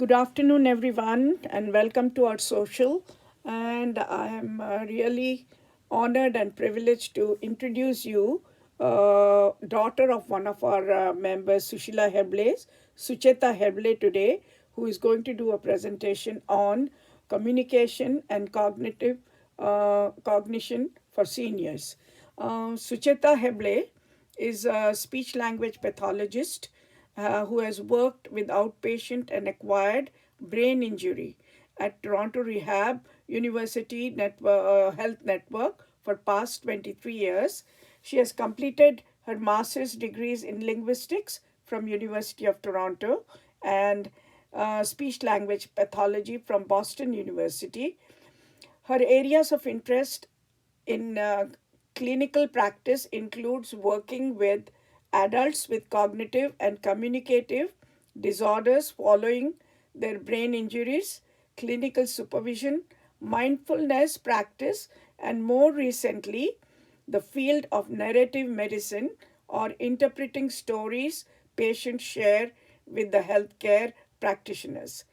Good afternoon, everyone, and welcome to our social. And I am really honored and privileged to introduce you, daughter of one of our members, Sucheta Heble today, who is going to do a presentation on communication and cognition for seniors. Sucheta Heble is a speech language pathologist who has worked with outpatient and acquired brain injury at Toronto Rehab University Health Network for past 23 years. She has completed her master's degrees in linguistics from University of Toronto and speech language pathology from Boston University. Her areas of interest in clinical practice includes working with adults with cognitive and communicative disorders following their brain injuries, clinical supervision, mindfulness practice, and more recently, the field of narrative medicine or interpreting stories patients share with the healthcare practitioners.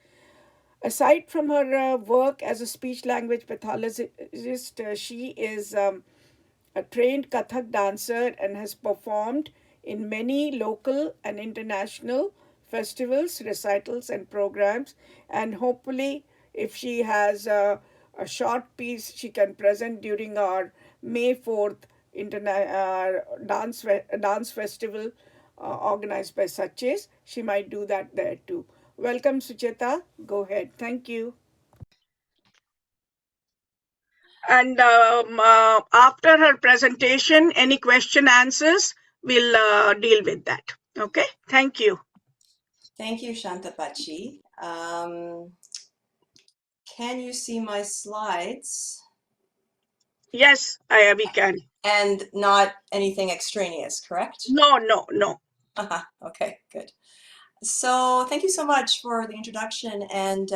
Aside from her work as a speech language pathologist, she is a trained Kathak dancer and has performed in many local and international festivals, recitals, and programs. And hopefully, if she has a short piece she can present during our May 4th dance festival organized by Saches, she might do that there too. Welcome, Sucheta. Go ahead. Thank you. And after her presentation, any question answers, we'll deal with that. Okay, thank you. Thank you, Shantapachi. Can you see my slides? Yes, we can. And not anything extraneous, correct? No. Okay, good. So thank you so much for the introduction and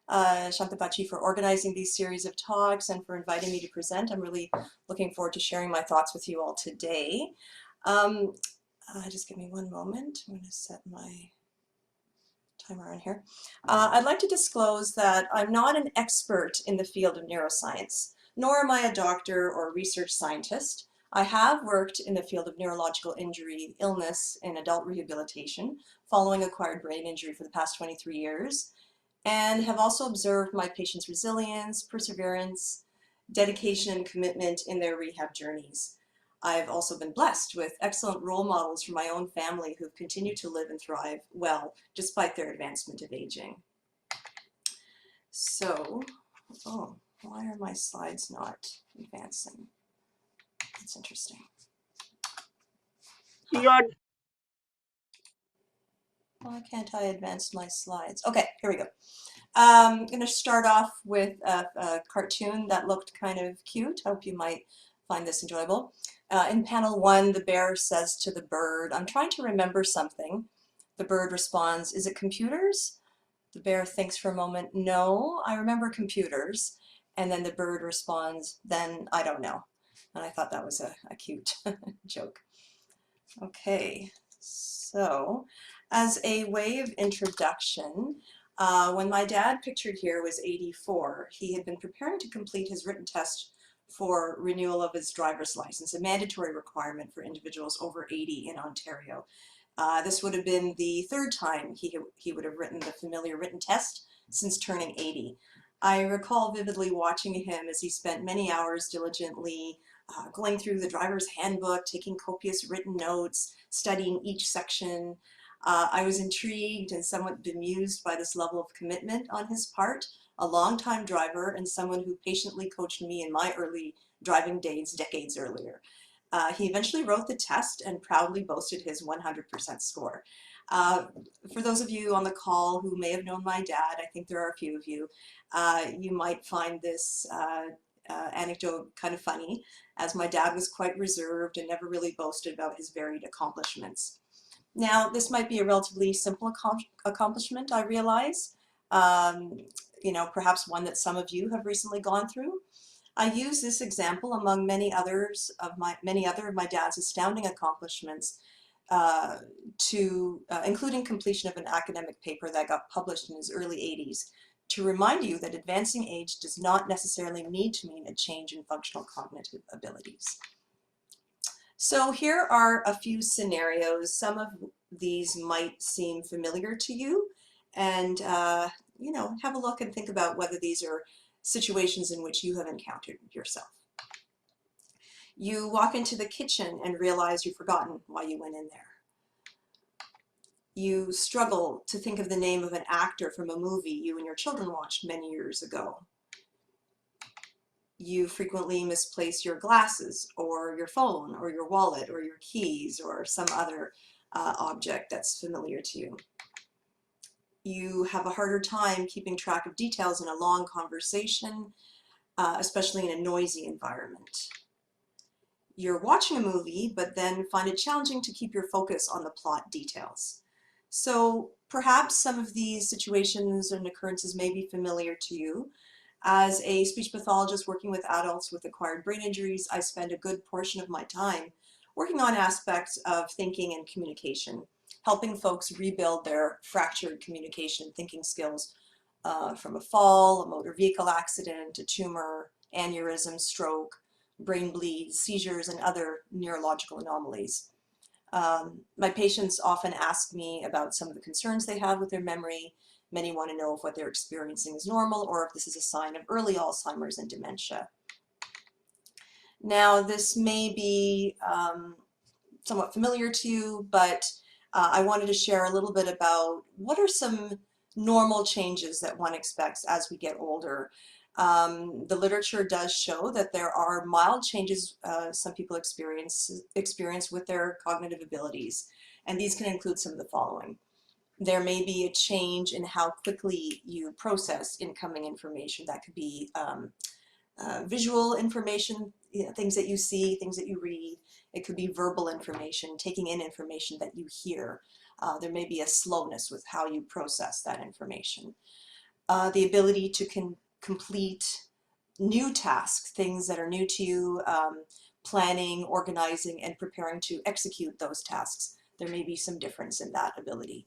Shantapachi for organizing these series of talks and for inviting me to present. I'm really looking forward to sharing my thoughts with you all today. Just give me one moment. I'm going to set my timer on here. I'd like to disclose that I'm not an expert in the field of neuroscience, nor am I a doctor or research scientist. I have worked in the field of neurological injury, illness, and adult rehabilitation following acquired brain injury for the past 23 years, and have also observed my patients' resilience, perseverance, dedication, and commitment in their rehab journeys. I've also been blessed with excellent role models from my own family who've continued to live and thrive well despite their advancement of aging. So, why are my slides not advancing? That's interesting. You're Why can't I advance my slides? Okay, here we go. I'm going to start off with a cartoon that looked kind of cute. I hope you might find this enjoyable. In panel 1, the bear says to the bird, "I'm trying to remember something." The bird responds, "Is it computers?" The bear thinks for a moment, "No, I remember computers." And then the bird responds, "Then I don't know." And I thought that was a cute joke. Okay, so as a way of introduction, when my dad pictured here was 84, he had been preparing to complete his written test for renewal of his driver's license, a mandatory requirement for individuals over 80 in Ontario. This would have been the third time he would have written the familiar written test since turning 80. I recall vividly watching him as he spent many hours diligently going through the driver's handbook, taking copious written notes, studying each section. I was intrigued and somewhat bemused by this level of commitment on his part, a longtime driver and someone who patiently coached me in my early driving days decades earlier. He eventually wrote the test and proudly boasted his 100% score. For those of you on the call who may have known my dad, I think there are a few of you, you might find this anecdote kind of funny, as my dad was quite reserved and never really boasted about his varied accomplishments. Now, this might be a relatively simple accomplishment, I realize, perhaps one that some of you have recently gone through. I use this example among many other of my dad's astounding accomplishments including completion of an academic paper that got published in his early 80s, to remind you that advancing age does not necessarily need to mean a change in functional cognitive abilities. So here are a few scenarios. Some of these might seem familiar to you, and you know, have a look and think about whether these are situations in which you have encountered yourself. You walk into the kitchen and realize you've forgotten why you went in there. You struggle to think of the name of an actor from a movie you and your children watched many years ago. You frequently misplace your glasses or your phone or your wallet or your keys or some other object that's familiar to you. You have a harder time keeping track of details in a long conversation, especially in a noisy environment. You're watching a movie, but then find it challenging to keep your focus on the plot details. So perhaps some of these situations and occurrences may be familiar to you. As a speech pathologist working with adults with acquired brain injuries, I spend a good portion of my time working on aspects of thinking and communication, helping folks rebuild their fractured communication and thinking skills from a fall, a motor vehicle accident, a tumor, aneurysm, stroke, brain bleeds, seizures, and other neurological anomalies. My patients often ask me about some of the concerns they have with their memory. Many want to know if what they're experiencing is normal or if this is a sign of early Alzheimer's and dementia. Now, this may be somewhat familiar to you, but I wanted to share a little bit about what are some normal changes that one expects as we get older. The literature does show that there are mild changes some people experience with their cognitive abilities, and these can include some of the following. There may be a change in how quickly you process incoming information. That could be visual information, you know, things that you see, things that you read. It could be verbal information, taking in information that you hear. There may be a slowness with how you process that information. The ability to complete new tasks, things that are new to you, planning, organizing, and preparing to execute those tasks. There may be some difference in that ability.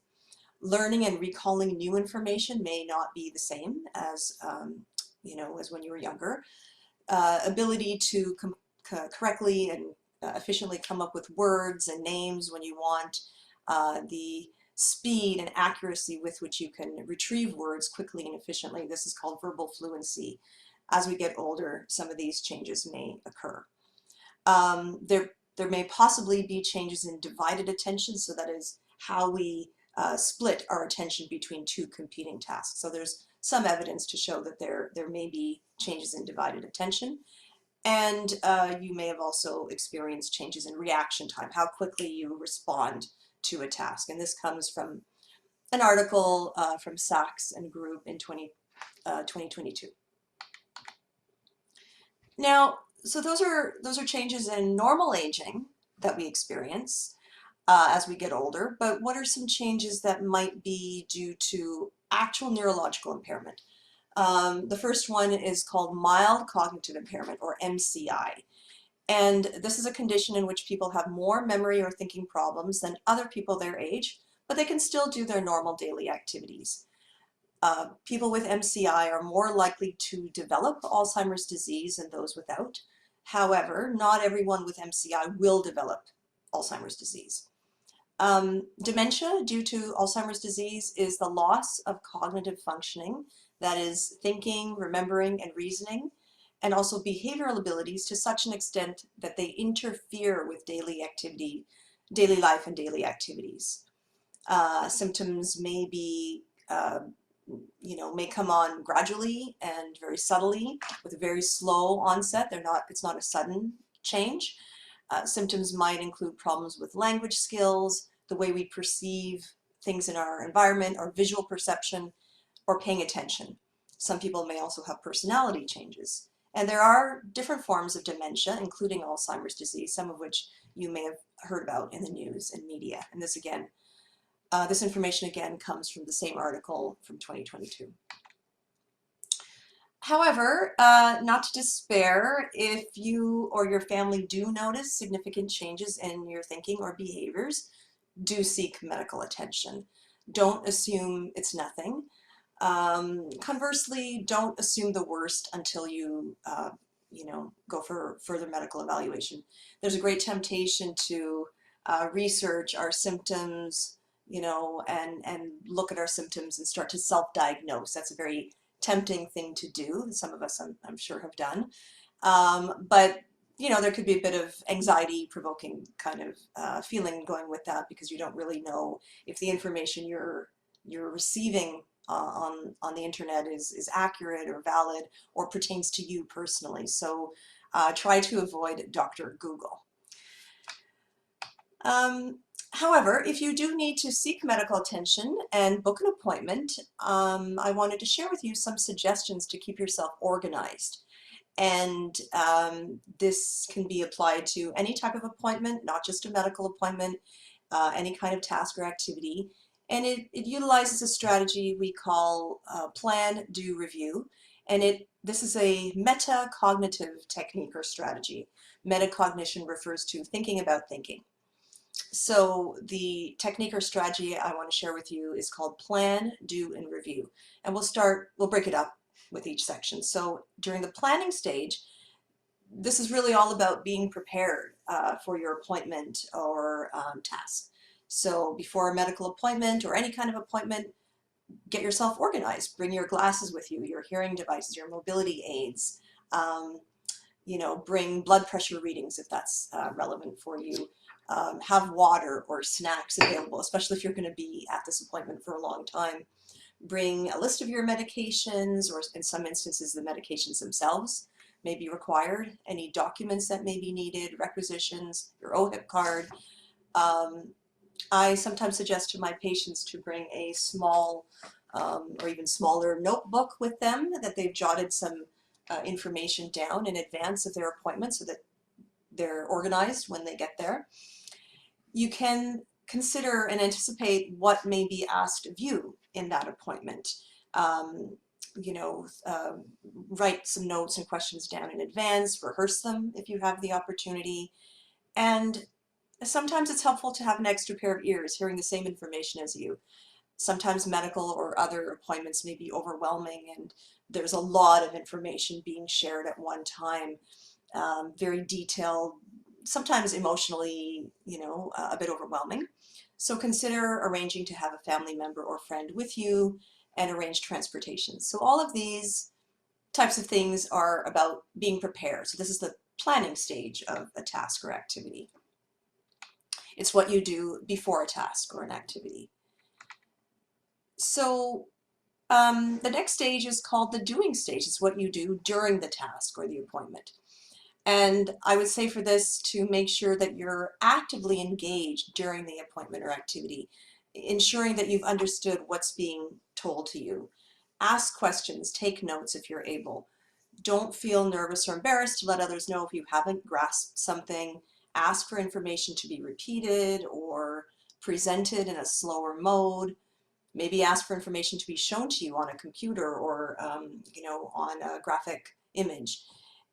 Learning and recalling new information may not be the same as, you know, as when you were younger. Ability to correctly and efficiently come up with words and names when you want. The speed and accuracy with which you can retrieve words quickly and efficiently. This is called verbal fluency. As we get older, some of these changes may occur. There may possibly be changes in divided attention, so that is how we split our attention between two competing tasks. So there's some evidence to show that there may be changes in divided attention. And you may have also experienced changes in reaction time, how quickly you respond to a task. And this comes from an article from Sachs and group in 2022. Now, so those are changes in normal aging that we experience as we get older, but what are some changes that might be due to actual neurological impairment? The first one is called mild cognitive impairment, or MCI. And this is a condition in which people have more memory or thinking problems than other people their age, but they can still do their normal daily activities. People with MCI are more likely to develop Alzheimer's disease than those without. However, not everyone with MCI will develop Alzheimer's disease. Dementia due to Alzheimer's disease is the loss of cognitive functioning, that is thinking, remembering, and reasoning, and also behavioral abilities to such an extent that they interfere with daily life and daily activities. Symptoms may be, may come on gradually and very subtly with a very slow onset. It's not a sudden change. Symptoms might include problems with language skills, the way we perceive things in our environment, or visual perception, or paying attention. Some people may also have personality changes. And there are different forms of dementia, including Alzheimer's disease, some of which you may have heard about in the news and media. And this information again comes from the same article from 2022. However, not to despair, if you or your family do notice significant changes in your thinking or behaviors, do seek medical attention. Don't assume it's nothing. Conversely, don't assume the worst until you go for further medical evaluation. There's a great temptation to research our symptoms, and look at our symptoms and start to self-diagnose. That's a very tempting thing to do. Some of us, I'm sure, have done. But there could be a bit of anxiety-provoking kind of feeling going with that, because you don't really know if the information you're receiving on the internet is accurate or valid or pertains to you personally. So try to avoid Dr. Google. However, if you do need to seek medical attention and book an appointment, I wanted to share with you some suggestions to keep yourself organized. And this can be applied to any type of appointment, not just a medical appointment, any kind of task or activity. And it utilizes a strategy we call plan, do, review. And this is a metacognitive technique or strategy. Metacognition refers to thinking about thinking. So the technique or strategy I want to share with you is called plan, do, and review. And we'll break it up with each section. So during the planning stage, this is really all about being prepared for your appointment or task. So before a medical appointment or any kind of appointment, get yourself organized. Bring your glasses with you, your hearing devices, your mobility aids. Bring blood pressure readings if that's relevant for you. Have water or snacks available, especially if you're going to be at this appointment for a long time. Bring a list of your medications, or in some instances the medications themselves may be required, any documents that may be needed, requisitions, your OHIP card. I sometimes suggest to my patients to bring a small or even smaller notebook with them that they've jotted some information down in advance of their appointment so that they're organized when they get there. You can consider and anticipate what may be asked of you in that appointment. Write some notes and questions down in advance, rehearse them if you have the opportunity. And sometimes it's helpful to have an extra pair of ears hearing the same information as you. Sometimes medical or other appointments may be overwhelming and there's a lot of information being shared at one time, very detailed, sometimes emotionally, a bit overwhelming. So consider arranging to have a family member or friend with you and arrange transportation. So all of these types of things are about being prepared. So this is the planning stage of a task or activity. It's what you do before a task or an activity. So the next stage is called the doing stage. It's what you do during the task or the appointment. And I would say for this to make sure that you're actively engaged during the appointment or activity, ensuring that you've understood what's being told to you. Ask questions, take notes if you're able. Don't feel nervous or embarrassed to let others know if you haven't grasped something. Ask for information to be repeated or presented in a slower mode. Maybe ask for information to be shown to you on a computer or on a graphic image.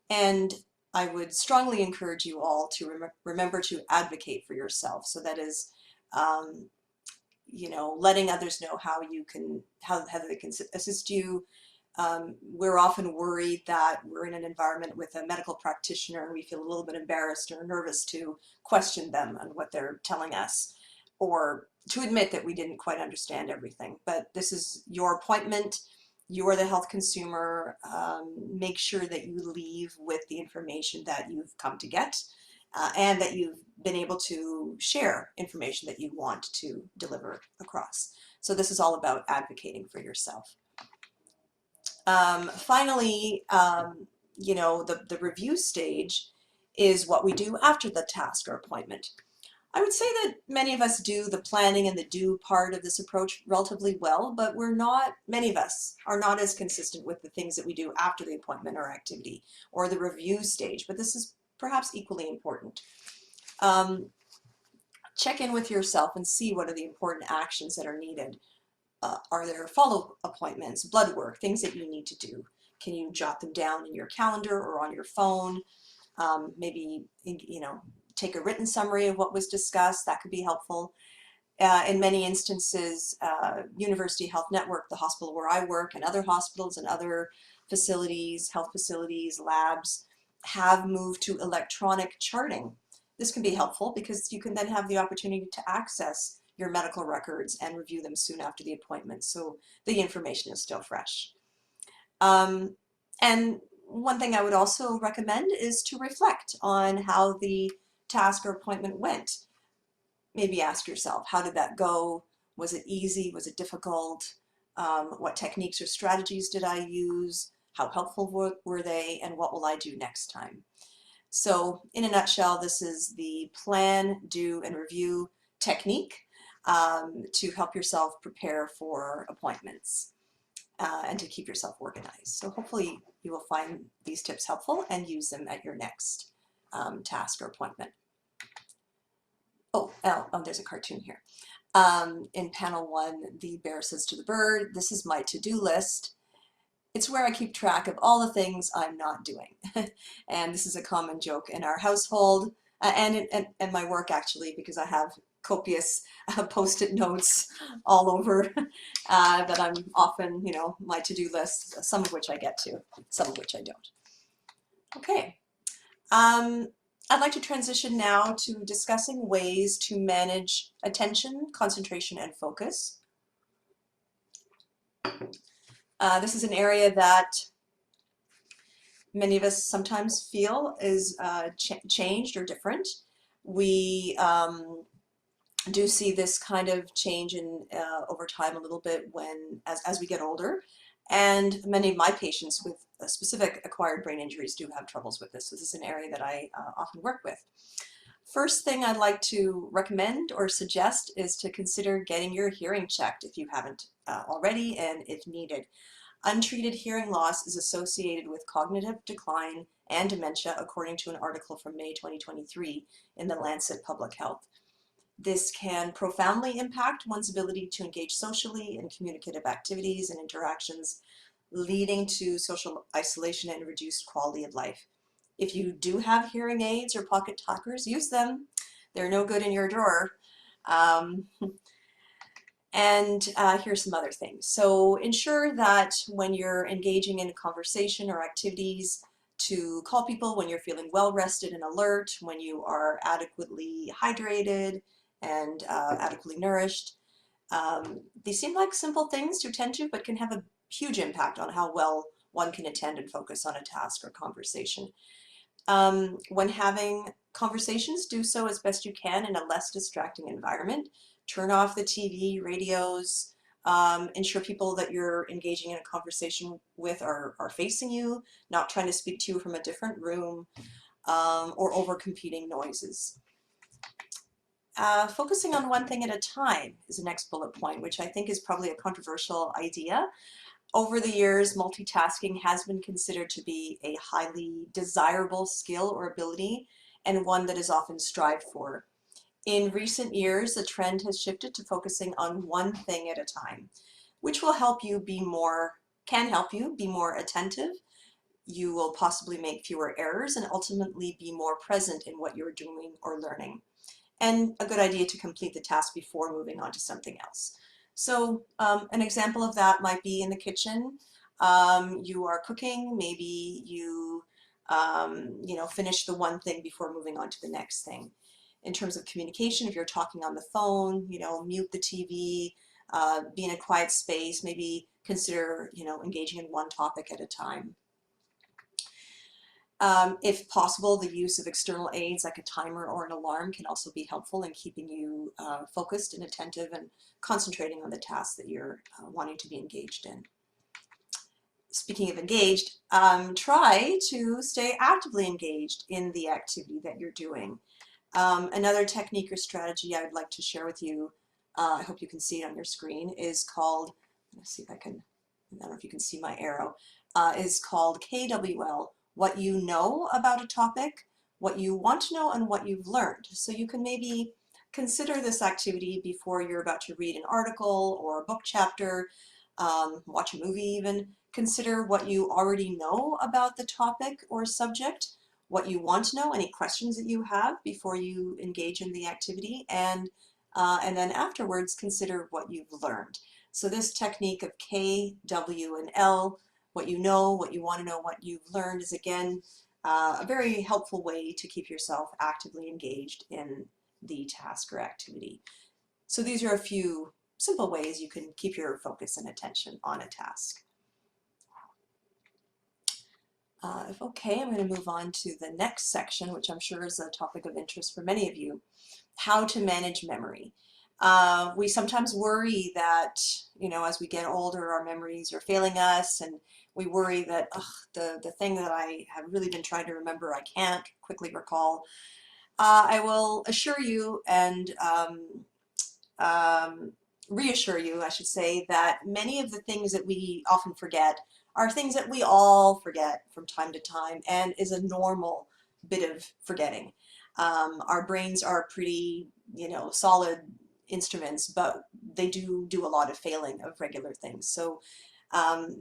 And I would strongly encourage you all to remember to advocate for yourself. So that is, letting others know how they can assist you. We're often worried that we're in an environment with a medical practitioner and we feel a little bit embarrassed or nervous to question them on what they're telling us, or to admit that we didn't quite understand everything. But this is your appointment. You are the health consumer. Make sure that you leave with the information that you've come to get and that you've been able to share information that you want to deliver across. So this is all about advocating for yourself. Finally, the review stage is what we do after the task or appointment. I would say that many of us do the planning and the do part of this approach relatively well, but many of us are not as consistent with the things that we do after the appointment or activity or the review stage, but this is perhaps equally important. Check in with yourself and see what are the important actions that are needed. Are there follow appointments, blood work, things that you need to do? Can you jot them down in your calendar or on your phone? Maybe, take a written summary of what was discussed. That could be helpful. In many instances, University Health Network, the hospital where I work, and other hospitals and other facilities, health facilities, labs, have moved to electronic charting. This can be helpful because you can then have the opportunity to access your medical records and review them soon after the appointment, so the information is still fresh. And one thing I would also recommend is to reflect on how the task or appointment went. Maybe ask yourself, how did that go? Was it easy? Was it difficult? What techniques or strategies did I use? How helpful were they? And what will I do next time? So in a nutshell, this is the plan, do, and review technique to help yourself prepare for appointments and to keep yourself organized. So hopefully you will find these tips helpful and use them at your next task or appointment. Oh, there's a cartoon here. In panel 1, the bear says to the bird, "This is my to-do list. It's where I keep track of all the things I'm not doing." And this is a common joke in our household and my work, actually, because I have copious post-it notes all over that I'm often, my to-do list, some of which I get to, some of which I don't. Okay. I'd like to transition now to discussing ways to manage attention, concentration, and focus. This is an area that many of us sometimes feel is changed or different. We do see this kind of change in over time a little bit as we get older. And many of my patients with specific acquired brain injuries do have troubles with this. So this is an area that I often work with. First thing I'd like to recommend or suggest is to consider getting your hearing checked if you haven't already, and if needed. Untreated hearing loss is associated with cognitive decline and dementia, according to an article from May 2023 in the Lancet Public Health. This can profoundly impact one's ability to engage socially in communicative activities and interactions, leading to social isolation and reduced quality of life. If you do have hearing aids or pocket talkers, use them. They're no good in your drawer. And here's some other things. So ensure that when you're engaging in a conversation or activities, to call people when you're feeling well rested and alert, when you are adequately hydrated and adequately nourished. These seem like simple things to attend to, but can have a huge impact on how well one can attend and focus on a task or conversation. When having conversations, do so as best you can in a less distracting environment. Turn off the TV, radios, ensure people that you're engaging in a conversation with are facing you, not trying to speak to you from a different room, or over competing noises. Focusing on one thing at a time is the next bullet point, which I think is probably a controversial idea. Over the years, multitasking has been considered to be a highly desirable skill or ability, and one that is often strived for. In recent years, the trend has shifted to focusing on one thing at a time, which will help you be more, can help you be more attentive. You will possibly make fewer errors and ultimately be more present in what you're doing or learning. And a good idea to complete the task before moving on to something else. So an example of that might be in the kitchen. You are cooking, maybe you finish the one thing before moving on to the next thing. In terms of communication, if you're talking on the phone, mute the TV, be in a quiet space, maybe consider, engaging in one topic at a time. If possible, the use of external aids like a timer or an alarm can also be helpful in keeping you focused and attentive and concentrating on the task that you're wanting to be engaged in. Speaking of engaged, try to stay actively engaged in the activity that you're doing. Another technique or strategy I would like to share with you, I hope you can see it on your screen, is called, let's see if I don't know if you can see my arrow, is called KWL. What you know about a topic, what you want to know, and what you've learned. So you can maybe consider this activity before you're about to read an article or a book chapter, watch a movie even. Consider what you already know about the topic or subject, what you want to know, any questions that you have before you engage in the activity, and and then afterwards consider what you've learned. So this technique of K, W, and L, what you know, what you want to know, what you've learned, is again a very helpful way to keep yourself actively engaged in the task or activity. So these are a few simple ways you can keep your focus and attention on a task. If okay, I'm going to move on to the next section, which I'm sure is a topic of interest for many of you: how to manage memory. We sometimes worry that, as we get older, our memories are failing us, and we worry that the thing that I have really been trying to remember, I can't quickly recall. I will assure you and reassure you, I should say, that many of the things that we often forget are things that we all forget from time to time, and is a normal bit of forgetting. Our brains are pretty, solid instruments, but they do a lot of failing of regular things. So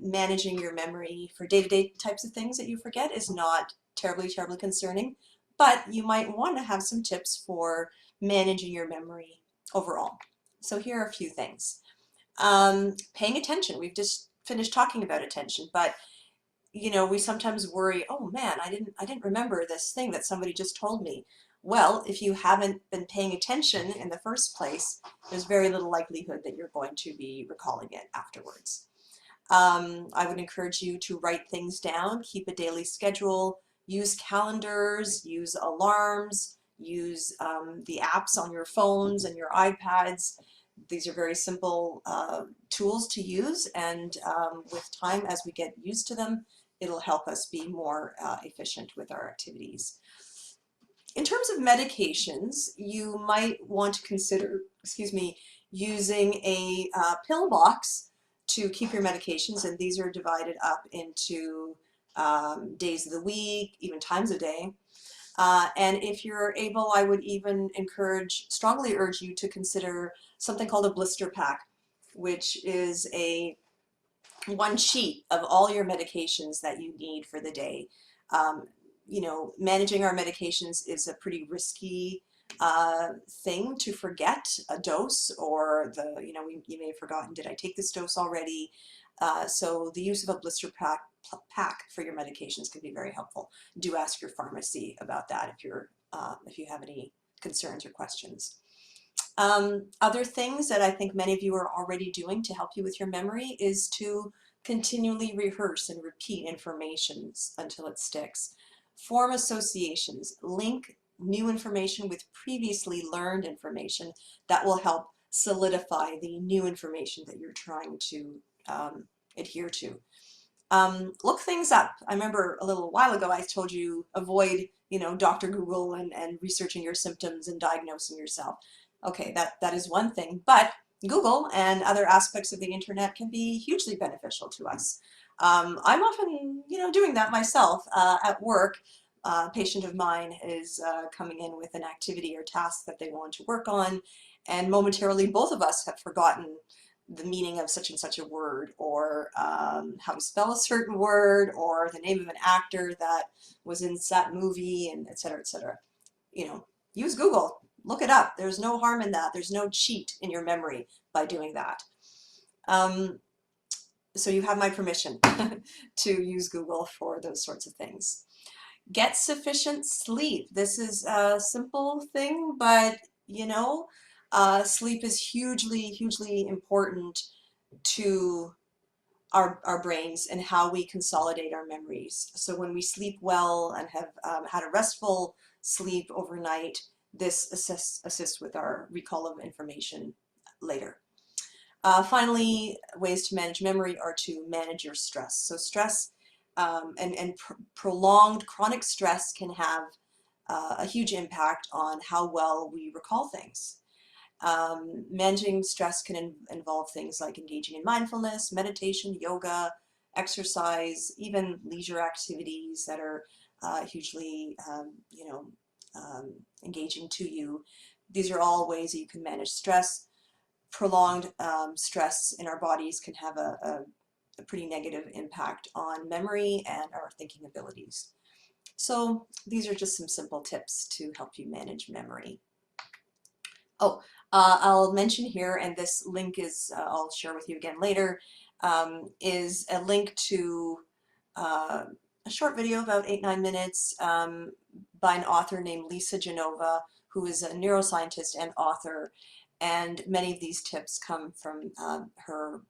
managing your memory for day-to-day types of things that you forget is not terribly concerning, but you might want to have some tips for managing your memory overall. So here are a few things. Paying attention. We've just finished talking about attention, but we sometimes worry, oh man, I didn't remember this thing that somebody just told me. Well, if you haven't been paying attention in the first place, there's very little likelihood that you're going to be recalling it afterwards. I would encourage you to write things down, keep a daily schedule, use calendars, use alarms, use the apps on your phones and your iPads. These are very simple tools to use, and with time, as we get used to them, it'll help us be more efficient with our activities. In terms of medications, you might want to consider, using a pill box to keep your medications, and these are divided up into days of the week, even times of day. And if you're able, I would even strongly urge you to consider something called a blister pack, which is one sheet of all your medications that you need for the day. Managing our medications is a pretty risky thing to forget a dose, or you may have forgotten, did I take this dose already? So the use of a blister pack for your medications can be very helpful. Do ask your pharmacy about that if you have any concerns or questions. Other things that I think many of you are already doing to help you with your memory is to continually rehearse and repeat information until it sticks. Form associations. Link new information with previously learned information that will help solidify the new information that you're trying to adhere to. Look things up. I remember a little while ago I told you avoid, Dr. Google and researching your symptoms and diagnosing yourself. Okay, that is one thing, but Google and other aspects of the internet can be hugely beneficial to us. I'm often, doing that myself at work. A patient of mine is coming in with an activity or task that they want to work on, and momentarily both of us have forgotten the meaning of such and such a word, or how to spell a certain word, or the name of an actor that was in that movie, and et cetera, et cetera. Use Google, look it up. There's no harm in that. There's no cheat in your memory by doing that. So you have my permission to use Google for those sorts of things. Get sufficient sleep. This is a simple thing, but sleep is hugely important to our brains and how we consolidate our memories. So when we sleep well and have had a restful sleep overnight, this assists with our recall of information later. Finally, ways to manage memory are to manage your stress. So stress and prolonged chronic stress can have a huge impact on how well we recall things. Managing stress can involve things like engaging in mindfulness, meditation, yoga, exercise, even leisure activities that are hugely, engaging to you. These are all ways that you can manage stress. Prolonged stress in our bodies can have a pretty negative impact on memory and our thinking abilities. So these are just some simple tips to help you manage memory. Oh, I'll mention here, and this link is, I'll share with you again later, is a link to uh, a short video, about 8-9 minutes, by an author named Lisa Genova, who is a neuroscientist and author. And many of these tips come from her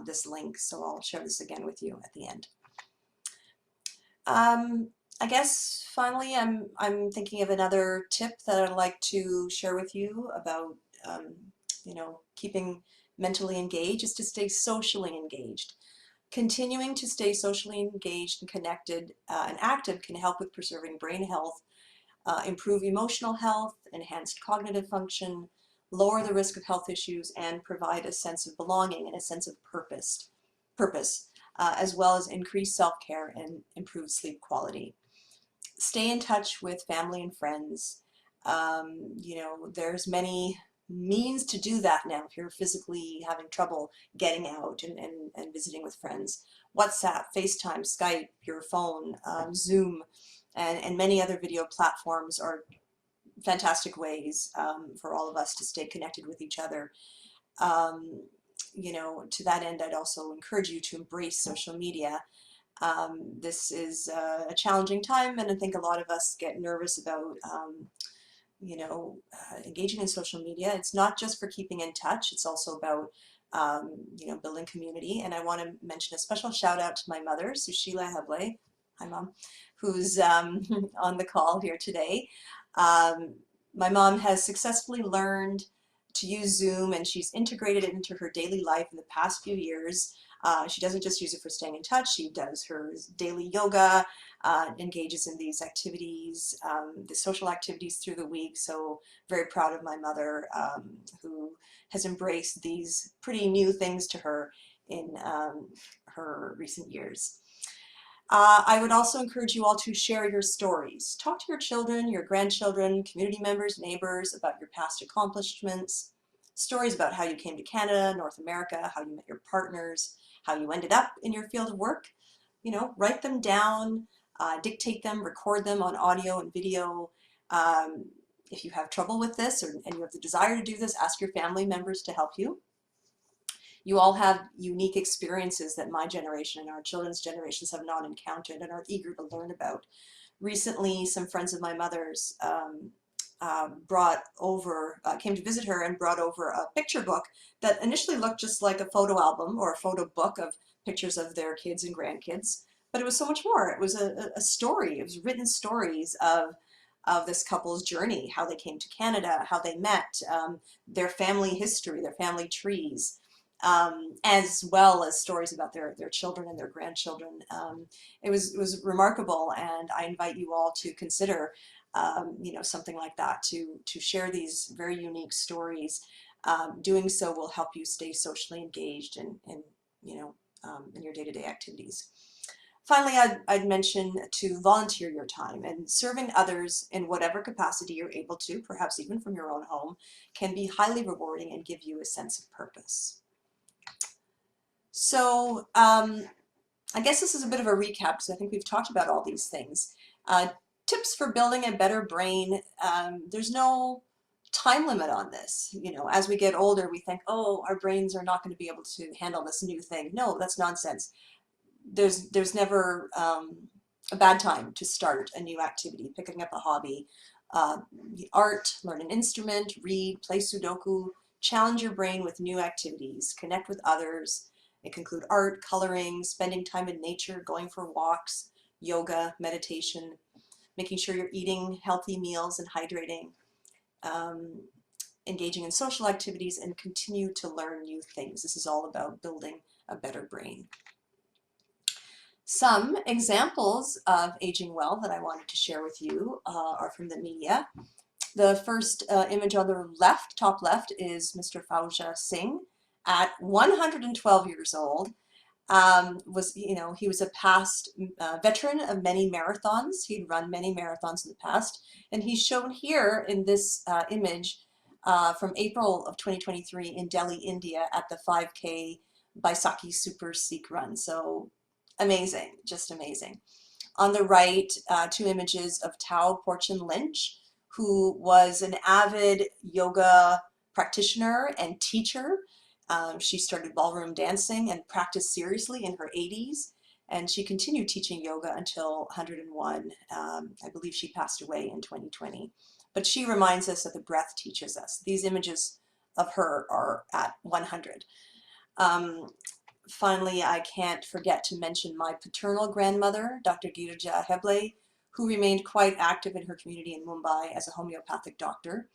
this link, so I'll share this again with you at the end. I guess finally I'm thinking of another tip that I'd like to share with you about you know, keeping mentally engaged, is to stay socially engaged. Continuing to stay socially engaged and connected and active can help with preserving brain health, improve emotional health, enhanced cognitive function, lower the risk of health issues, and provide a sense of belonging and a sense of purpose, as well as increase self-care and improve sleep quality. Stay in touch with family and friends. You know, there's many means to do that now if you're physically having trouble getting out and visiting with friends. WhatsApp, FaceTime, Skype, your phone, Zoom, and many other video platforms are fantastic ways for all of us to stay connected with each other. You know, to that end, I'd also encourage you to embrace social media. This is a challenging time, and I think a lot of us get nervous about you know, engaging in social media. It's not just for keeping in touch, it's also about you know, building community. And I want to mention a special shout out to my mother, Sucheta Heble, hi Mom, who's on the call here today. My mom has successfully learned to use Zoom, and she's integrated it into her daily life in the past few years. She doesn't just use it for staying in touch, she does her daily yoga, engages in these activities, the social activities through the week. So very proud of my mother, who has embraced these pretty new things to her in her recent years. I would also encourage you all to share your stories. Talk to your children, your grandchildren, community members, neighbors about your past accomplishments, stories about how you came to Canada, North America, how you met your partners, how you ended up in your field of work. You know, write them down, dictate them, record them on audio and video. If you have trouble with this, and you have the desire to do this, ask your family members to help you. You all have unique experiences that my generation and our children's generations have not encountered and are eager to learn about. Recently, some friends of my mother's came to visit her and brought over a picture book that initially looked just like a photo album or a photo book of pictures of their kids and grandkids, but it was so much more. It was a story. It was written stories of this couple's journey, how they came to Canada, how they met, their family history, their family trees, as well as stories about their children and their grandchildren. It was remarkable, and I invite you all to consider you know, something like that, to share these very unique stories. Doing so will help you stay socially engaged and you know, in your day-to-day activities. Finally, I'd mention to volunteer your time, and serving others in whatever capacity you're able to, perhaps even from your own home, can be highly rewarding and give you a sense of purpose. So I guess this is a bit of a recap, because I think we've talked about all these things. Tips for building a better brain. There's no time limit on this. You know, as we get older, we think, oh, our brains are not going to be able to handle this new thing. No, that's nonsense. There's never a bad time to start a new activity, picking up a hobby, art, learn an instrument, read, play Sudoku, challenge your brain with new activities, connect with others. It can include art, coloring, spending time in nature, going for walks, yoga, meditation, making sure you're eating healthy meals and hydrating, engaging in social activities, and continue to learn new things. This is all about building a better brain. Some examples of aging well that I wanted to share with you are from the media. The first image on the left, top left, is Mr. Fauja Singh at 112 years old. He was a past veteran of many marathons. He'd run many marathons in the past, and he's shown here in this image from April of 2023 in Delhi, India, at the 5K Baisakhi Super Sikh Run. So amazing, just amazing. On the right, two images of Tao Porchin Lynch, who was an avid yoga practitioner and teacher. She started ballroom dancing and practiced seriously in her 80s, and she continued teaching yoga until 101. I believe she passed away in 2020. But she reminds us that the breath teaches us. These images of her are at 100. Finally, I can't forget to mention my paternal grandmother, Dr. Sucheta Heble, who remained quite active in her community in Mumbai as a homeopathic doctor,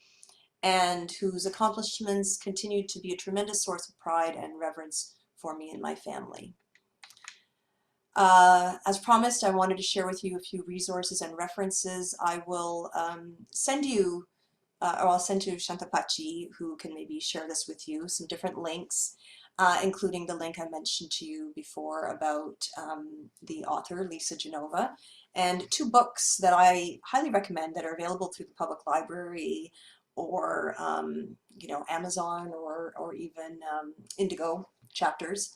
and whose accomplishments continued to be a tremendous source of pride and reverence for me and my family. As promised, I wanted to share with you a few resources and references. I will send you, or I'll send to Shantapachi, who can maybe share this with you, some different links, including the link I mentioned to you before about the author, Lisa Genova, and 2 books that I highly recommend that are available through the public library or Amazon or even Indigo chapters.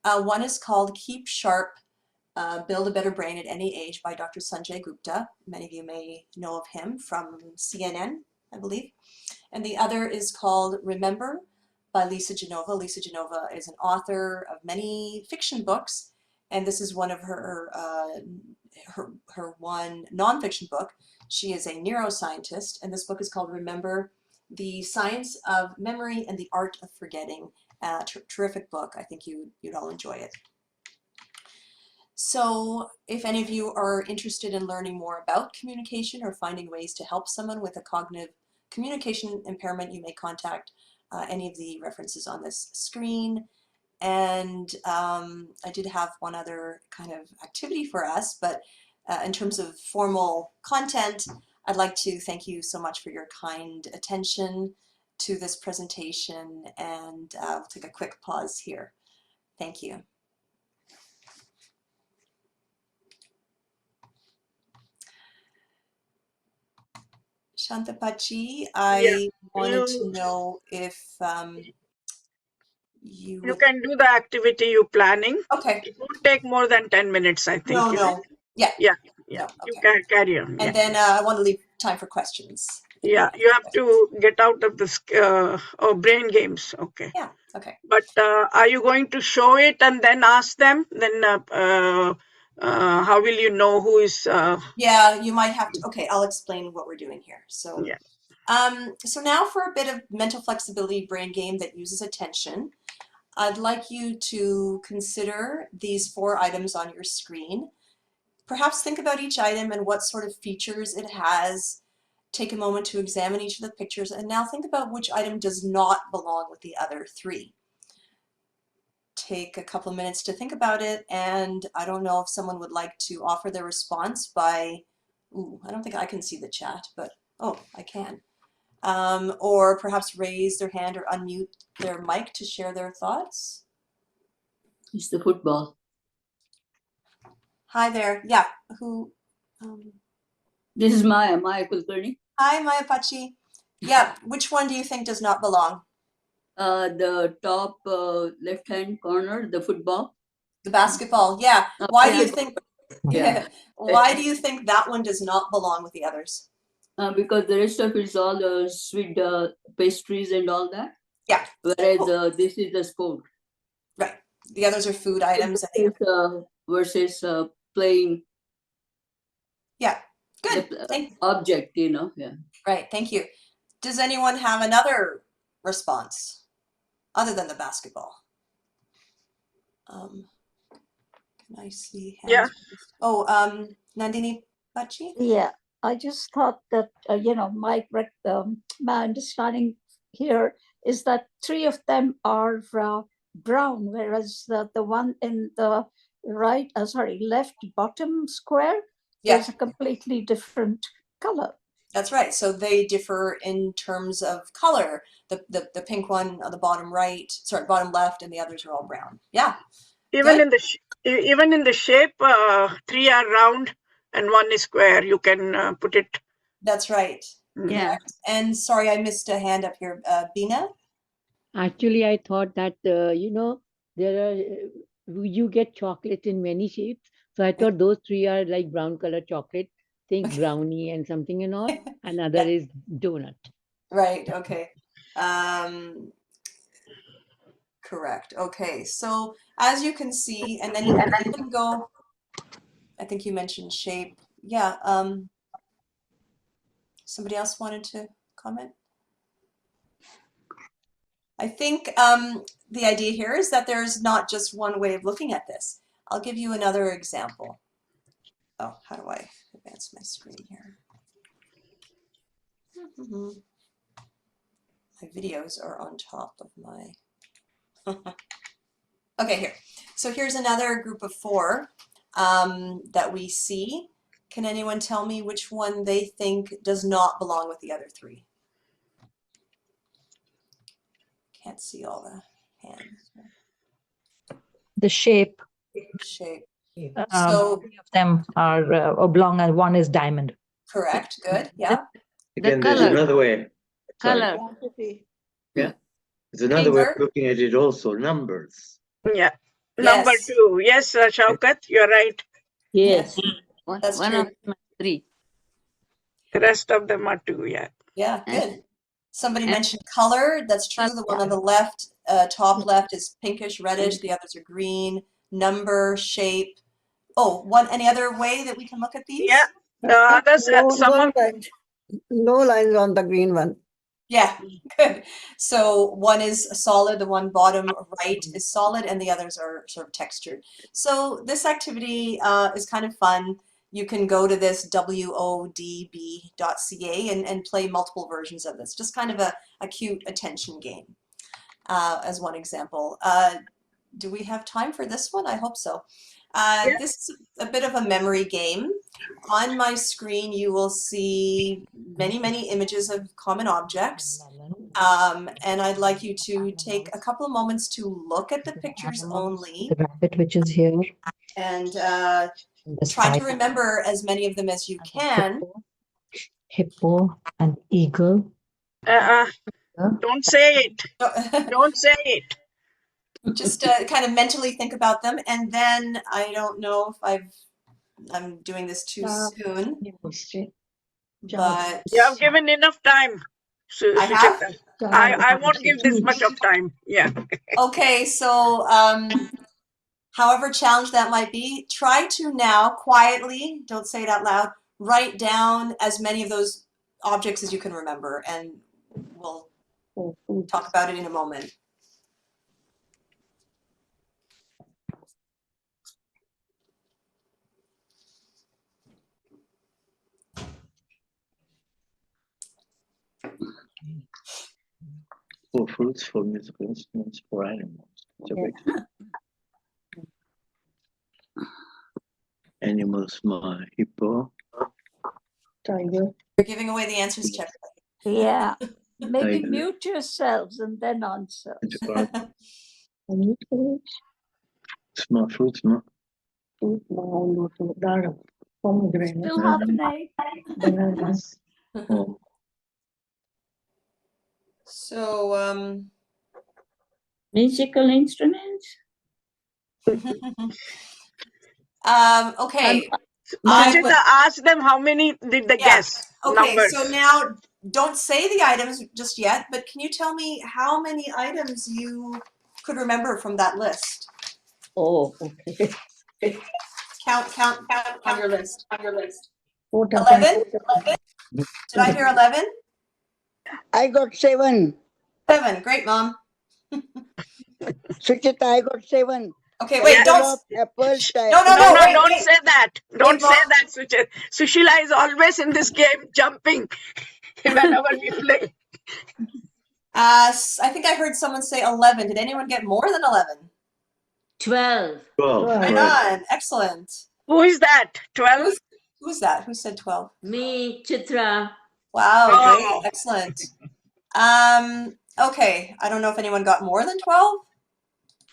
One is called Keep Sharp, Build a Better Brain at Any Age by Dr. Sanjay Gupta. Many of you may know of him from CNN, I believe. And the other is called Remember by Lisa Genova. Lisa Genova is an author of many fiction books, and this is one of her one nonfiction book. She is a neuroscientist, and this book is called Remember, The Science of Memory and the Art of Forgetting. Terrific book. I think you'd all enjoy it. So if any of you are interested in learning more about communication or finding ways to help someone with a cognitive communication impairment, you may contact any of the references on this screen. And I did have one other kind of activity for us, but in terms of formal content, I'd like to thank you so much for your kind attention to this presentation, and we'll take a quick pause here. Thank you. Shantapachi, Yeah. I wanted to You know if you you would. can do the activity you're planning. Okay. It won't take more than 10 minutes, I think, No, is it? no. Yeah. Yeah, yeah. No. You Okay. can carry on. And Yeah. then I want to leave time for questions. If Yeah, anyone has you have questions. to get out of this brain games. Okay. Yeah. Okay. But are you going to show it and then ask them? Then how will you know who is? Yeah, you might have to. Okay, I'll explain what we're doing here. So, Yeah. so now for a bit of mental flexibility brain game that uses attention. I'd like you to consider these 4 items on your screen. Perhaps think about each item and what sort of features it has. Take a moment to examine each of the pictures, and now think about which item does not belong with the other 3. Take a couple of minutes to think about it, and I don't know if someone would like to offer their response by, I don't think I can see the chat, but oh, I can. Or perhaps raise their hand or unmute their mic to share their thoughts. It's the football. Hi there. Yeah, who? This is Maya Kulkarni. Hi, Maya Pachi. Yeah, which one do you think does not belong? The top left-hand corner, the football. The basketball. Yeah. Why do you think? Yeah. Why do you think that one does not belong with the others? Because the rest of it is all sweet pastries and all that. Yeah. Whereas this is the sport. Right. The others are food items. Versus playing. Yeah. Good. Object, Yeah. Right. Thank you. Does anyone have another response other than the basketball? Can I see hands? Yeah. Oh, Nandini Bachi? Yeah, I just thought that, my understanding here is that 3 of them are brown, whereas the one in the left bottom square is a completely different color. That's right. So they differ in terms of color. The pink one on the bottom right, sorry, bottom left, and the others are all brown. Yeah. Even in the shape, 3 are round and 1 is square. You can put it. That's right. Yeah. Correct. And sorry, I missed a hand up here. Bina? Actually, I thought that, there are, you get chocolate in many shapes. So I thought those 3 are like brown color chocolate. Think brownie and something and all. Another is donut. Right. Okay. Correct. Okay, so as you can see, and then you can go, I think you mentioned shape. Yeah, somebody else wanted to comment? I think the idea here is that there's not just one way of looking at this. I'll give you another example. Oh, how do I advance my screen here? My videos are on top of my... Okay, here. So here's another group of 4 that we see. Can anyone tell me which one they think does not belong with the other 3? Can't see all the hands. The shape. Shape. So 3 of them are oblong and 1 is diamond. Correct. Good. Yeah. Again, there's another way. Sorry. Color. Yeah. There's another way of Peter? looking at it also, numbers. Yeah. Number Yes. 2. Yes, Shaukat, you're right. Yes. That's One true. of them is 3. The rest of them are 2, yeah. Yeah, good. Somebody And- mentioned color. That's true. The one on the left, top left is pinkish, reddish. The others are green. Number, shape. Oh, any other way that we can look at these? Yeah. The others, some of No lines on the green one. Yeah, good. So one is solid, the one bottom right is solid, and the others are sort of textured. So this activity is kind of fun. You can go to this wodb.ca and play multiple versions of this. Just kind of a cute attention game as one example. Do we have time for this one? I hope so. This is a bit of a memory game. On my screen, you will see many, many images of common objects. And I'd like you to take a couple of moments to look at the pictures only The rabbit, which is here. and The try to spider, remember as many of them as you can. hippo and eagle. don't say it. Don't say it. Just kind of mentally think about them. And then I don't know if I'm doing this too soon, but You have given enough time, I have? Sucheta. I won't give this much of time. Yeah. Okay, so however challenged that might be, try to now quietly, don't say it out loud, write down as many of those objects as you can remember, and we'll talk about it in a moment. For fruits, for musical instruments, for animals. It's a big animals, my hippo. Tiger. You're giving away the answers, Check. Yeah. Maybe Tiger. mute yourselves and then answer. It's about small fruits, no? Still have an 8. Oh, So, Musical instruments. okay. I would- Sucheta, ask them how many did they Yeah. guess. Okay, Numbers. so now don't say the items just yet, but can you tell me how many items you could remember from that list? Oh, okay. Count on your list. 11? 11? Did I hear 11? I got 7. 7. Great, Mom. Sucheta, I got 7. Okay, wait, don't. Apples, No, No, wait, don't wait. say that. Don't Mom. say that, Sucheta. Sushila is always in this game jumping whenever we play. I think I heard someone say 11. Did anyone get more than 11? 12. 12. Right right. on. Excellent. Who is that? 12? Who's that? Who said 12? Me, Chitra. Wow, Oh. great. Excellent. Okay. I don't know if anyone got more than 12.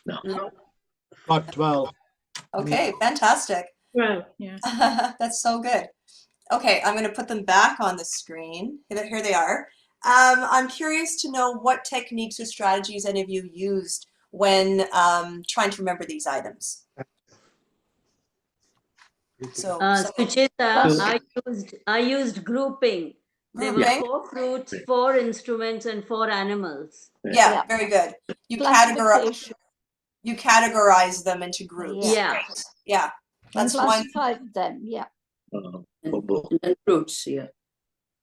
No. Got 12. Okay, fantastic. 12, yes. That's so good. Okay, I'm going to put them back on the screen. Here they are. I'm curious to know what techniques or strategies any of you used when trying to remember these items. So, Sucheta, So- I used grouping. There were grouping. 4 fruits, 4 instruments, and 4 animals. Yeah, Yeah. very good. You Classification. categorize them into groups. Yeah. Yeah. Right. Yeah, And that's one. classify them. Yeah. For both. And fruits, yeah.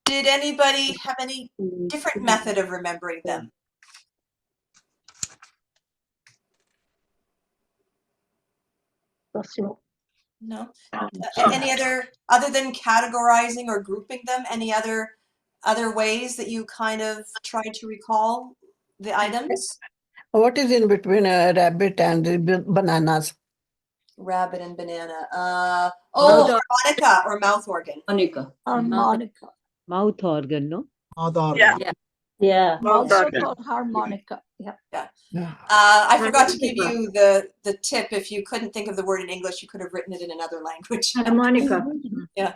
Did anybody have any different method of remembering them? No. Any other than categorizing or grouping them? Any other ways that you kind of try to recall the items? What is in between a rabbit and the bananas? Rabbit and banana. Mouth Harmonica or mouth organ. Harmonica. Harmonica. Mouth organ, no? Yeah. Yeah. Mouth Also organ. called harmonica. Yeah. I forgot to give you the tip. If you couldn't think of the word in English, you could have written it in another language. Harmonica. Yeah.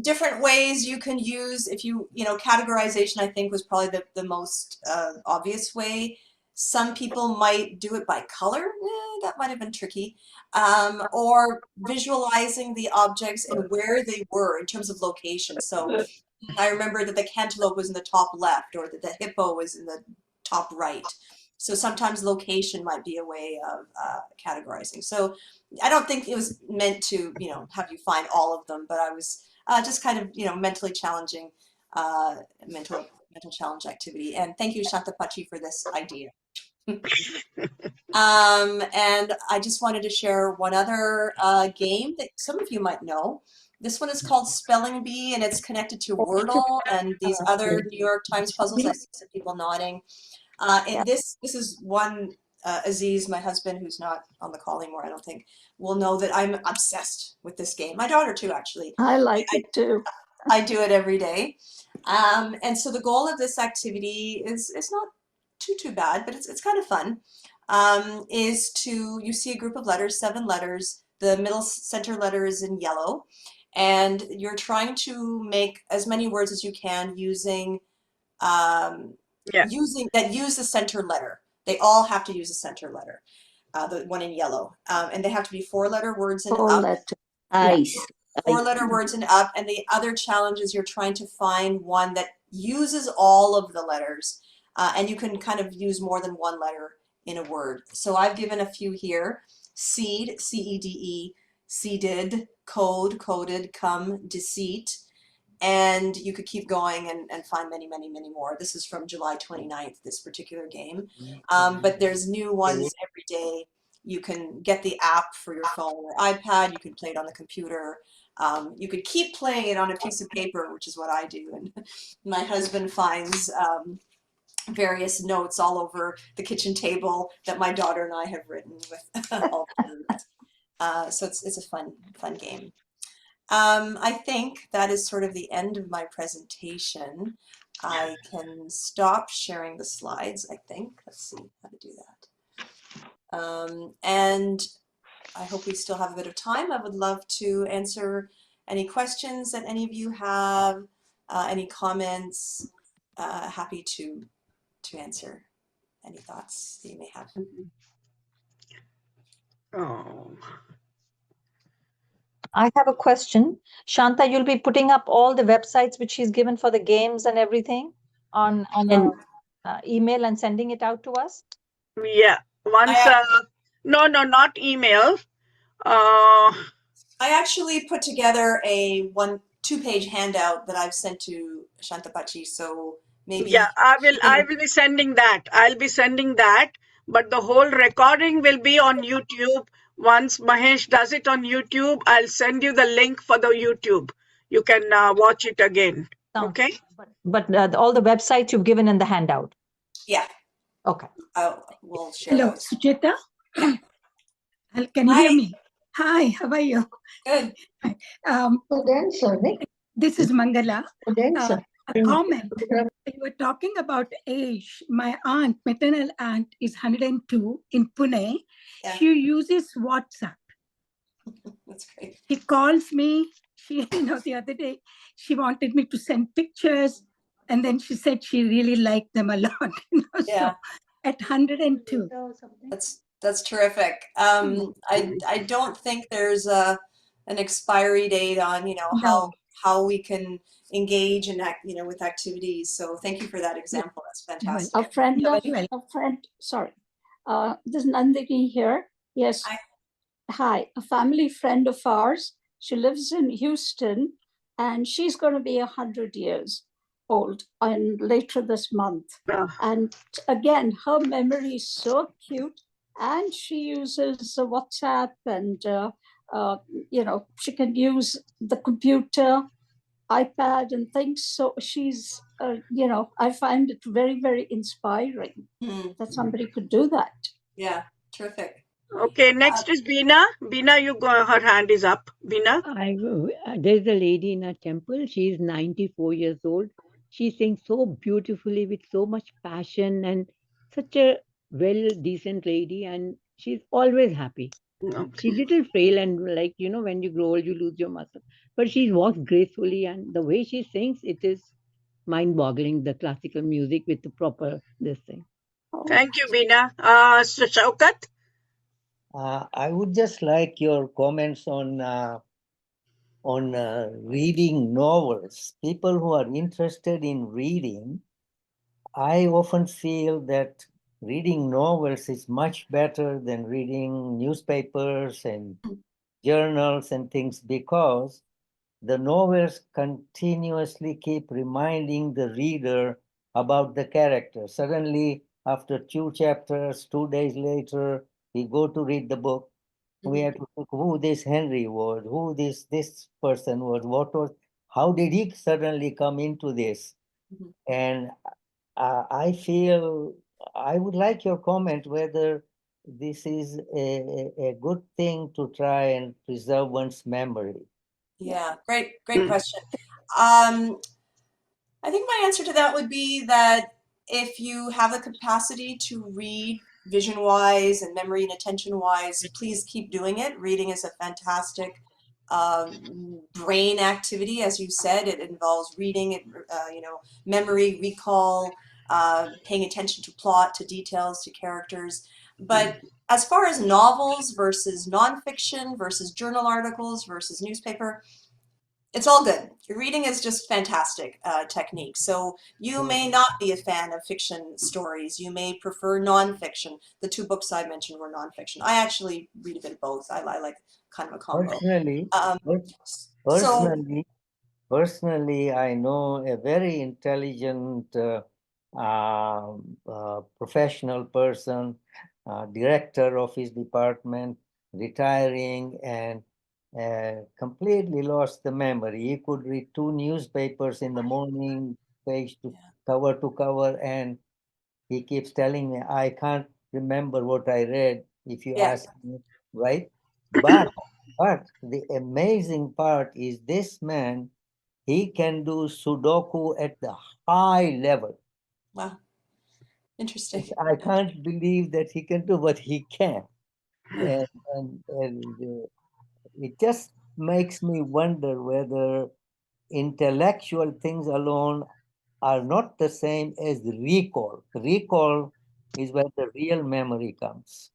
Different ways you can use, if you categorization, I think was probably the most obvious way. Some people might do it by color. That might have been tricky. Or visualizing the objects and where they were in terms of location. So I remember that the cantaloupe was in the top left, or that the hippo was in the top right. So sometimes location might be a way of categorizing. So I don't think it was meant to, have you find all of them, but I was just kind of, mentally challenging, mental challenge activity. And thank you, Shantapachi, for this idea. And I just wanted to share one other game that some of you might know. This one is called Spelling Bee, and it's connected to Wordle and these other New York Times puzzles. I see some people nodding. And this is one, Aziz, my husband, who's not on the call anymore, I don't think, will know that I'm obsessed with this game. My daughter too, actually. I like it too. I do it every day. And so the goal of this activity is not too bad, but it's kind of fun. Is to, you see a group of letters, 7 letters, the middle center letter is in yellow, and you're trying to make as many words as you can using use the center letter. They all have to use a center letter, the one in yellow, and they have to be 4-letter words and up. Ice. 4-letter words and up, and the other challenge is you're trying to find one that uses all of the letters, and you can kind of use more than one letter in a word. So I've given a few here: seed, C-E-D-E, seeded, code, coded, come, deceit, and you could keep going and find many more. This is from July 29th, this particular game, but there's new ones every day. You can get the app for your phone or iPad. You can play it on the computer. You could keep playing it on a piece of paper, which is what I do. And my husband finds various notes all over the kitchen table that my daughter and I have written with all the words. So it's a fun game. I think that is sort of the end of my presentation. I can stop sharing the slides, I think. Let's see how to do that. And I hope we still have a bit of time. I would love to answer any questions that any of you have, any comments. Happy to answer any thoughts that you may have. Oh. I have a question. Shanta, you'll be putting up all the websites which she's given for the games and everything on email and sending it out to us? Yeah. Once, no, not email. I actually put together a 2-page handout that I've sent to Shantapachi, so maybe. Yeah, I will be sending that. I'll be sending that, but the whole recording will be on YouTube. Once Mahesh does it on YouTube, I'll send you the link for the YouTube. You can watch it again. Okay? But all the websites you've given in the handout. Yeah. Okay. We'll share Hello, those. Sucheta. Can you hear me? Hi, how are you? Good. This is Mangala. A comment. You were talking about age. My aunt, maternal aunt, is 102 in Pune. Yeah. She uses WhatsApp. That's great. She calls me. She, the other day, she wanted me to send pictures, and then she said she really liked them a lot. Yeah. So at 102. That's terrific. I don't think there's an expiry date on how how we can engage in with activities. So thank you for that example. That's fantastic. A friend You're of very welcome. a friend. Sorry, this is Nandini here. Yes. Hi, a family friend of ours. She lives in Houston, and she's going to be 100 years old and later this month. And again, her memory is so cute, and she uses WhatsApp, and she can use the computer, iPad, and things. So she's, I find it very, very inspiring that somebody could do that. Yeah, terrific. Okay, next is Bina. Bina, her hand is up. Bina? There's a lady in our temple. She's 94 years old. She sings so beautifully with so much passion and such a decent lady, and she's always happy. Okay. She's little frail and when you grow old, you lose your muscle. But she walks gracefully, and the way she sings, it is mind-boggling, the classical music with the proper this thing. Thank you, Bina. Shaukat? I would just like your comments on reading novels. People who are interested in reading, I often feel that reading novels is much better than reading newspapers and journals and things, because the novels continuously keep reminding the reader about the character. Suddenly, after 2 chapters, 2 days later, we go to read the book. We have to look who this Henry was, who this person was, how did he suddenly come into this? And I feel I would like your comment whether this is a good thing to try and preserve one's memory. Yeah, great question. I think my answer to that would be that if you have the capacity to read vision-wise and memory and attention-wise, please keep doing it. Reading is a fantastic brain activity, as you said. It involves reading, memory, recall, paying attention to plot, to details, to characters. But as far as novels versus nonfiction versus journal articles versus newspaper, it's all good. Reading is just fantastic technique. So you may not be a fan of fiction stories. You may prefer nonfiction. The 2 books I mentioned were nonfiction. I actually read a bit of both. I like kind of a combo. Personally, I know a very intelligent professional person, director of his department, retiring, and completely lost the memory. He could read 2 newspapers in the morning, page to cover, and he keeps telling me, I can't remember what I read if you ask me, right? But the amazing part is this man, he can do Sudoku at the high level. Wow. Interesting. I can't believe that he can do, but he can. And it just makes me wonder whether intellectual things alone are not the same as recall. Recall is where the real memory comes.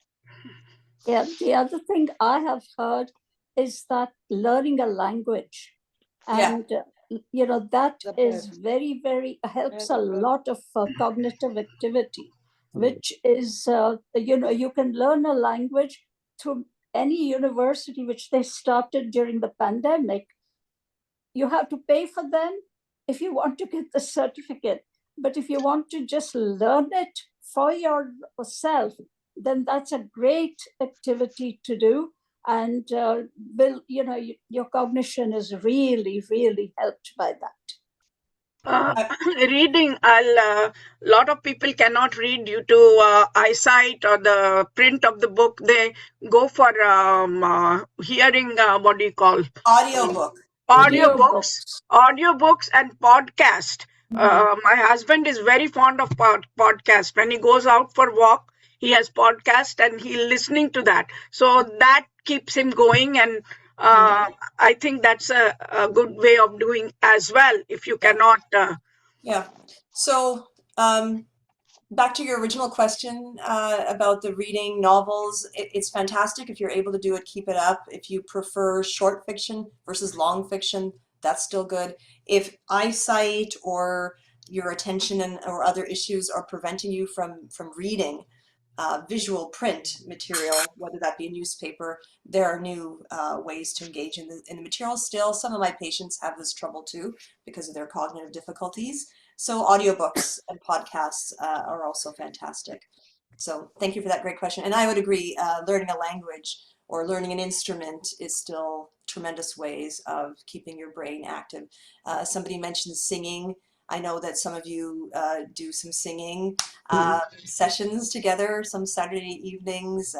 Yeah, the other thing I have heard is that learning a language, and that is very, very helps a lot of cognitive activity, which is you can learn a language through any university, which they started during the pandemic. You have to pay for them if you want to get the certificate, but if you want to just learn it for yourself, then that's a great activity to do, and your cognition is really, really helped by that. Reading, a lot of people cannot read due to eyesight or the print of the book. They go for hearing, what do you call? Audiobook. Audiobooks and podcast. My husband is very fond of podcast. When he goes out for walk, he has podcast and he's listening to that. So that keeps him going, and I think that's a good way of doing as well, if you cannot. Yeah. So back to your original question about the reading novels, it's fantastic. If you're able to do it, keep it up. If you prefer short fiction versus long fiction, that's still good. If eyesight or your attention or other issues are preventing you from reading visual print material, whether that be a newspaper, there are new ways to engage in the material still. Some of my patients have this trouble too because of their cognitive difficulties. So audiobooks and podcasts are also fantastic. So thank you for that great question. And I would agree, learning a language or learning an instrument is still tremendous ways of keeping your brain active. Somebody mentioned singing. I know that some of you do some singing sessions together some Saturday evenings,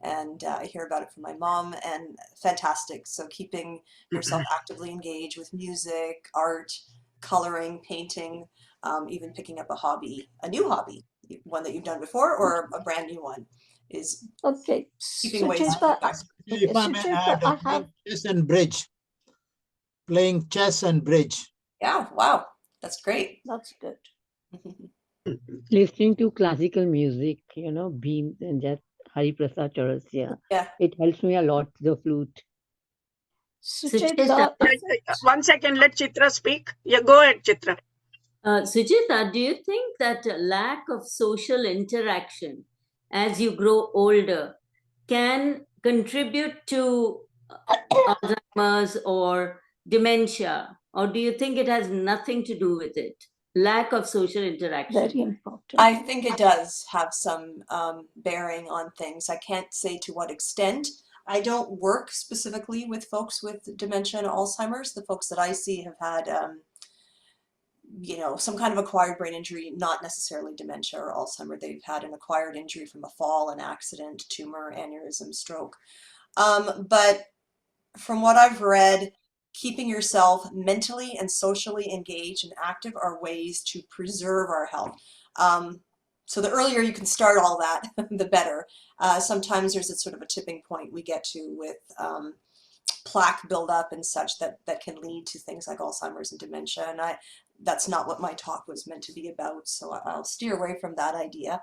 and I hear about it from my mom, and fantastic. So keeping yourself actively engaged with music, art, coloring, painting, even picking up a new hobby, one that you've done before or a brand new one, is Okay, keeping ways to Sucheta, keep active. If I may Sucheta, add, I playing have, chess and bridge. Playing chess and bridge. Yeah, wow, that's great. that's good. Listening to classical music, Beams and just Hari Prasad Chaurasiya. Yeah. It helps me a lot, the flute. Sucheta, One second, let Chitra speak. Yeah, go ahead, Chitra. Sucheta, do you think that lack of social interaction as you grow older can contribute to Alzheimer's or dementia? Or do you think it has nothing to do with it? Lack of social interaction. very important. I think it does have some bearing on things. I can't say to what extent. I don't work specifically with folks with dementia and Alzheimer's. The folks that I see have had, some kind of acquired brain injury, not necessarily dementia or Alzheimer. They've had an acquired injury from a fall, an accident, tumor, aneurysm, stroke. But from what I've read, keeping yourself mentally and socially engaged and active are ways to preserve our health. So the earlier you can start all that, the better. Sometimes there's a sort of a tipping point we get to with plaque buildup and such that can lead to things like Alzheimer's and dementia. And that's not what my talk was meant to be about, so I'll steer away from that idea.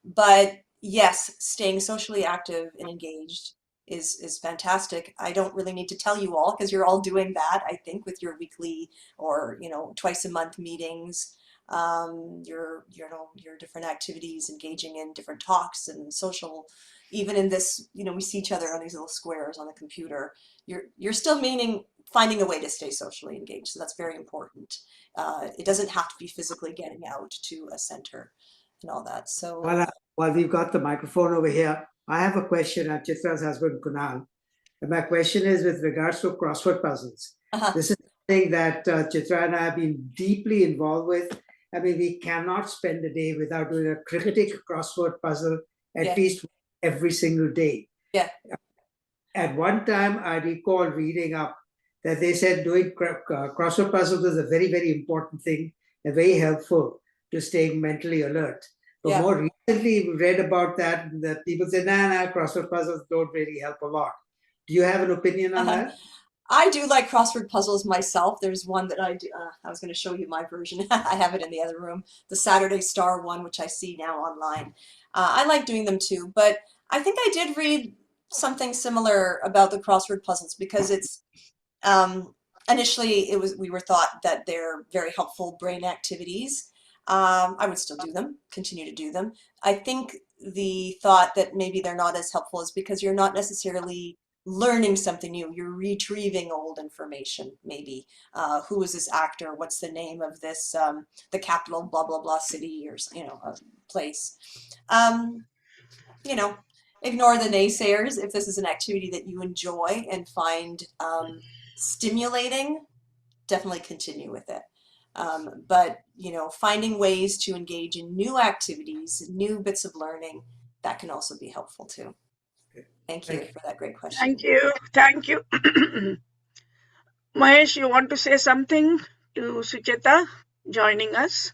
But yes, staying socially active and engaged is fantastic. I don't really need to tell you all because you're all doing that, I think, with your weekly or twice a month meetings, your different activities, engaging in different talks and social. Even in this, we see each other on these little squares on the computer. You're still finding a way to stay socially engaged, so that's very important. It doesn't have to be physically getting out to a center and all that. So while we've got the microphone over here, I have a question at Chitra's husband, Kunal. And my question is with regards to crossword puzzles. This is something that Chitra and I have been deeply involved with. I mean, we cannot spend a day without doing a critic crossword puzzle at least every single day. Yeah. At one time, I recall reading up that they said doing crossword puzzles is a very, very important thing and very helpful to staying mentally alert. But more recently, we read about that people say, nah, crossword puzzles don't really help a lot. Do you have an opinion on that? I do like crossword puzzles myself. There's one that I do. I was going to show you my version. I have it in the other room. The Saturday Star one, which I see now online. I like doing them too. But I think I did read something similar about the crossword puzzles because it's initially we were thought that they're very helpful brain activities. I would still do them, continue to do them. I think the thought that maybe they're not as helpful is because you're not necessarily learning something new. You're retrieving old information, maybe. Who is this actor? What's the name of this, the capital, blah, blah, blah city or, a place. Ignore the naysayers. If this is an activity that you enjoy and find stimulating, definitely continue with it. But finding ways to engage in new activities, new bits of learning, that can also be helpful too. Thank you for that great question. Thank you. Mahesh, you want to say something to Sucheta joining us?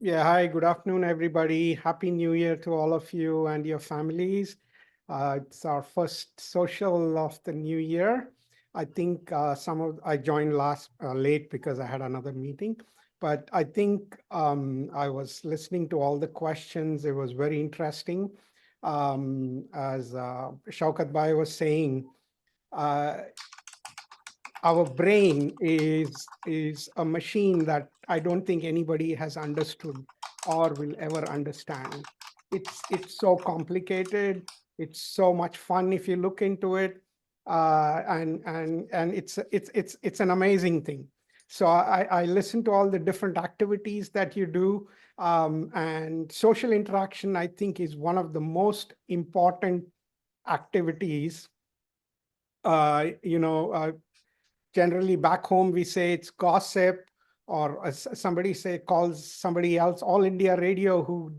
Yeah, hi, good afternoon, everybody. Happy New Year to all of you and your families. It's our first social of the new year. I think I joined late because I had another meeting, but I think I was listening to all the questions. It was very interesting. As Shaukat Bhai was saying, our brain is a machine that I don't think anybody has understood or will ever understand. It's so complicated. It's so much fun if you look into it, and it's an amazing thing. So I listen to all the different activities that you do, and social interaction, I think, is one of the most important activities. Generally back home we say it's gossip, or somebody calls somebody else All India Radio, who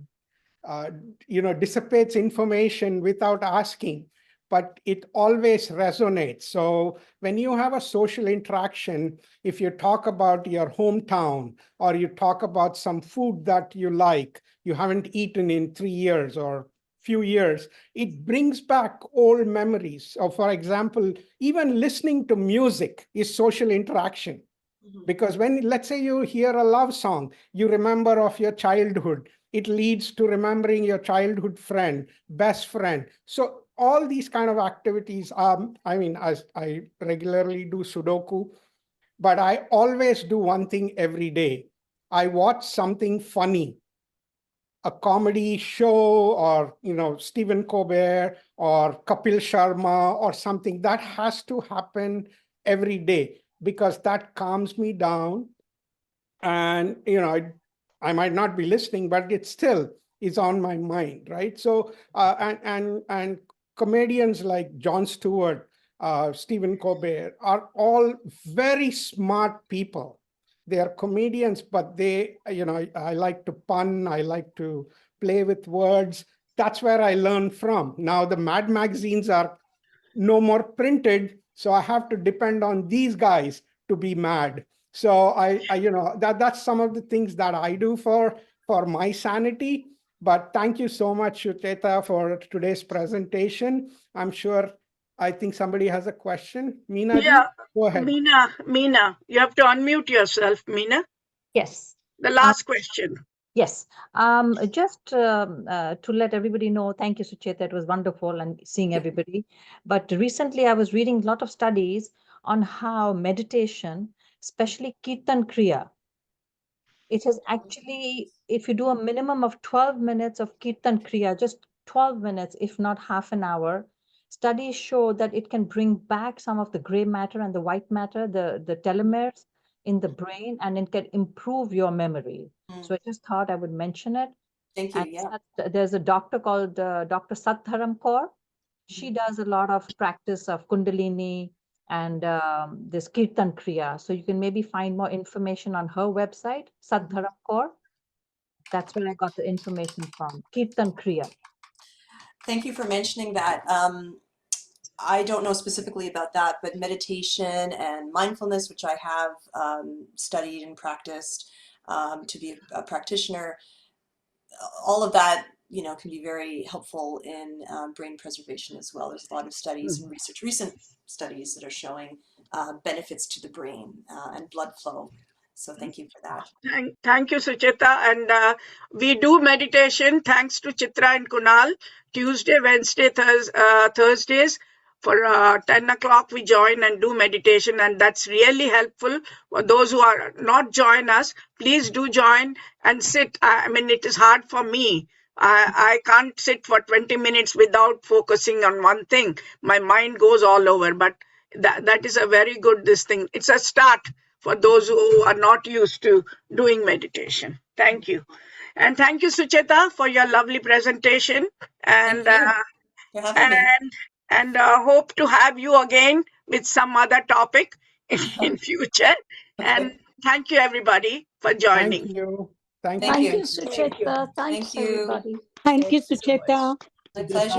dissipates information without asking, but it always resonates. So when you have a social interaction, if you talk about your hometown, or you talk about some food that you haven't eaten in 3 years or few years, it brings back old memories. So for example, even listening to music is social interaction. Because when, let's say, you hear a love song, you remember of your childhood. It leads to remembering your childhood friend, best friend. So all these kind of activities, I regularly do Sudoku, but I always do one thing every day. I watch something funny, a comedy show, or Stephen Colbert or Kapil Sharma or something. That has to happen every day, because that calms me down. And I might not be listening, but it still is on my mind, right? So and comedians like Jon Stewart, Stephen Colbert are all very smart people. They are comedians, but I like to pun, I like to play with words. That's where I learn from. Now the Mad magazines are no more printed, so I have to depend on these guys to be mad. So that's some of the things that I do for my sanity. But thank you so much, Sucheta, for today's presentation. I think somebody has a question. Meena ji, go ahead. Meena, you have to unmute yourself, Meena. Yes. The last question. Yes. Just to let everybody know, thank you, Sucheta. It was wonderful and seeing everybody. But recently I was reading a lot of studies on how meditation, especially Kirtan Kriya, it has actually, if you do a minimum of 12 minutes of Kirtan Kriya, just 12 minutes, if not half an hour, studies show that it can bring back some of the gray matter and the white matter, the telomeres in the brain, and it can improve your memory. So I just thought I would mention it. Thank you. Yeah. There's a doctor called Dr. Satharam Kaur. She does a lot of practice of Kundalini and this Kirtan Kriya. So you can maybe find more information on her website, Sadharam Kaur. That's where I got the information from, Kirtan Kriya. Thank you for mentioning that. I don't know specifically about that, but meditation and mindfulness, which I have studied and practiced to be a practitioner, all of that, can be very helpful in brain preservation as well. There's a lot of studies and research, recent studies that are showing benefits to the brain and blood flow. So thank you for that. Thank you, Sucheta. And we do meditation thanks to Chitra and Kunal. Tuesday, Wednesday, Thursdays for 10 o'clock we join and do meditation, and that's really helpful. For those who are not join us, please do join and sit. I mean, it is hard for me. I can't sit for 20 minutes without focusing on one thing. My mind goes all over, but that is a very good thing. It's a start for those who are not used to doing meditation. Thank you. And thank you, Sucheta, for your lovely presentation. And hope to have you again with some other topic in future. And thank you, everybody, for joining. Thank you. Thank you, Sucheta. Thanks, everybody. Thank you, Sucheta. My pleasure.